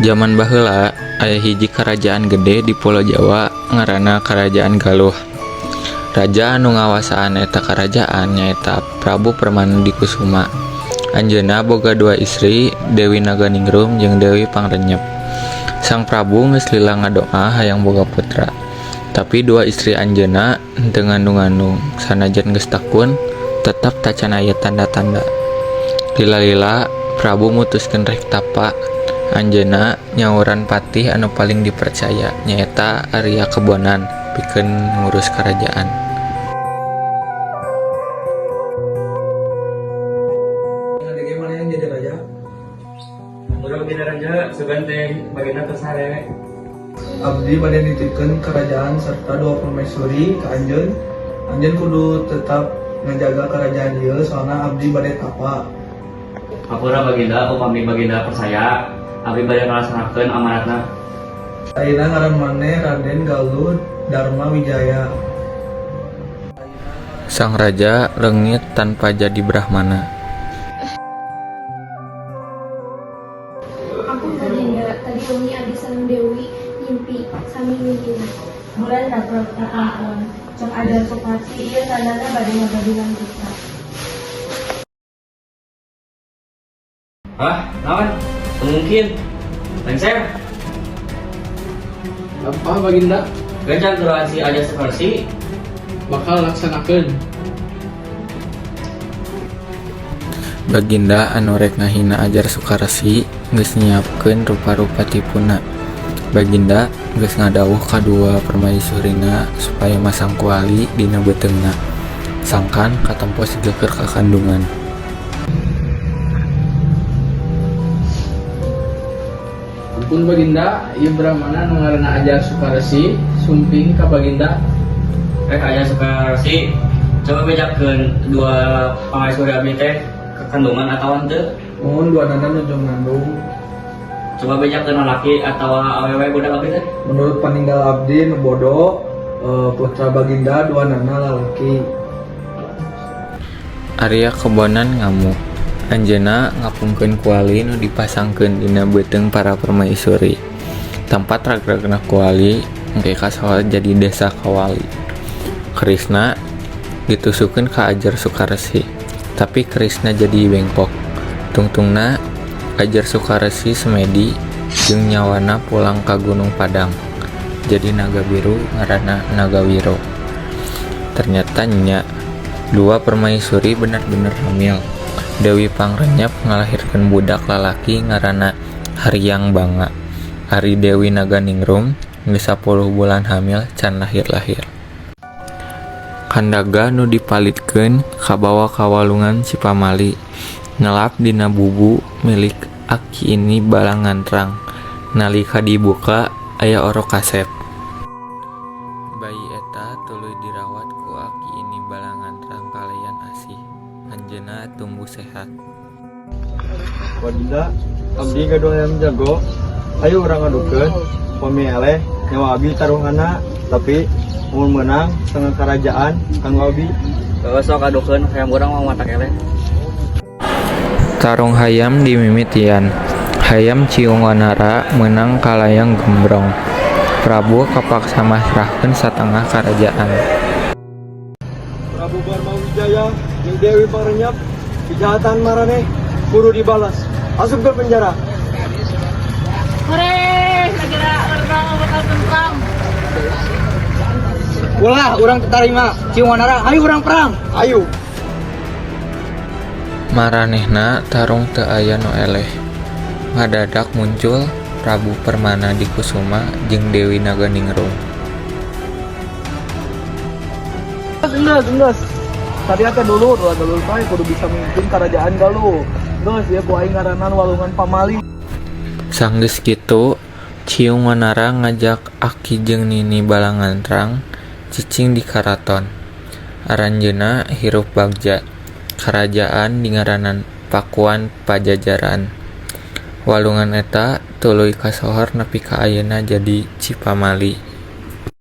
Zaman baheula aya hiji karajaan gede di Pulau Jawa ngaranna Karajaan Galuh. Raja anu ngawasaan eta karajaan nyaeta Prabu Permandikusuma. Anjeunna boga dua istri, Dewi Naganingrum jeung Dewi Pangrenyep. Sang Prabu geus lila ngadoa hayang boga putra. Tapi dua istri anjeunna teu ngandung-ngandung, sanajan geus takun tetap tacan aya tanda-tanda. Lila-lila Prabu mutuskeun rek tapa. Anjeunna nyauran patih anu paling dipercaya nyaeta Arya Kebonan pikeun ngurus karajaan. Bagaimana yang jadi raja? Urang jadi raja seganteng bagina tersare. Abdi bade nitipkeun kerajaan serta dua permaisuri ka anjeun. Anjeun kudu tetap ngajaga kerajaan ieu soalna abdi bade tapa. Kapura baginda upami baginda percaya, abdi bade ngalaksanakeun amanatna. Ayeuna ngaran maneh Raden Galuh Dharma Wijaya. Sang raja leungit tanpa jadi brahmana. Aku Baginda, tadi wengi abdi sareng Dewi ngimpi sami mimpina. Bulan dapat kakangkon, cek ajar Suparsi, ieu tandana bade ngagaduhan kita. Hah? Naon? Mungkin. Lengser. Apa baginda? Gancang turuan si aja seperti Bakal laksanakeun. Baginda anu rek ngahina ajar Sukarsi geus nyiapkeun rupa-rupa tipuna. Baginda geus ngadawuh kadua permaisurina supaya masang kuali dina beuteungna. Sangkan katempo siga keur kakandungan. Ampun baginda, ieu brahmana anu ngaranna Ajar Sukarsi sumping ka baginda. rek aja seperti coba bedakeun dua pangaisuri abdi teh kekandungan atau henteu. Mohon dua nana nu jeung ngandung. Coba bedakeun laki atau awewe budak abdi teh. Menurut paninggal abdi nu bodoh, putra baginda dua nana lalaki. Arya Kebonan ngamuk. Anjeunna ngapungkeun kuali nu dipasangkeun dina beuteung para permaisuri. Tempat ragragna kuali engke kasohor jadi desa Kawali. Krisna ditusukeun ka Ajar Sukarsi, tapi Krisna jadi bengkok. Tungtungna Ajar Sukarsi semedi jeung nyawana pulang ka Gunung Padang. Jadi naga biru ngaranna Nagawiro. Ternyata nya dua permaisuri benar-benar hamil. Dewi Pangrenyep ngalahirkeun budak lalaki ngaranna Haryang Banga. Ari Dewi Naganingrum geus 10 bulan hamil can lahir-lahir. Kandaga nu dipalitkeun kabawa ka walungan Cipamali. Nelap dina bubu milik aki ini balangantrang. Nalika dibuka aya orok kasep. Bayi eta tuluy dirawat ku aki ini balangantrang kalayan asih. Anjeunna tumbuh sehat. Baginda, abdi gaduh hayang jago. Ayo urang ngadukeun pami eleh nyawa abdi taruhanna, tapi mun menang setengah kerajaan kanggo abdi. Sok adukeun hayang urang mah matak eleh. Tarung hayam di mimitian. Hayam Ciung Wanara menang kalayang gembrong. Prabu kapaksa masrahkeun satengah karajaan. Prabu Dharma Wijaya jeung Dewi Pangrenyep, kejahatan maraneh kudu dibalas. Asup ke penjara. Hore, negara orang bakal tentram. Ulah urang terima. Ciung Wanara, ayo urang perang. Ayo. Maranehna tarung teu aya nu eleh. Ngadadak muncul Prabu Permandikusuma jeung Dewi Naganingrum. Geus. Tadi ate dulu bae kudu bisa memimpin kerajaan Galuh. Geus ya ku aing ngaranan walungan Pamali. Sanggeus kitu, Ciung Wanara ngajak Aki jeung Nini balangantrang cicing di karaton. Aranjeunna hirup bagja. Karajaan dingaranan Pakuan Pajajaran. Walungan eta tuluy kasohor nepi ka ayeuna jadi Cipamali.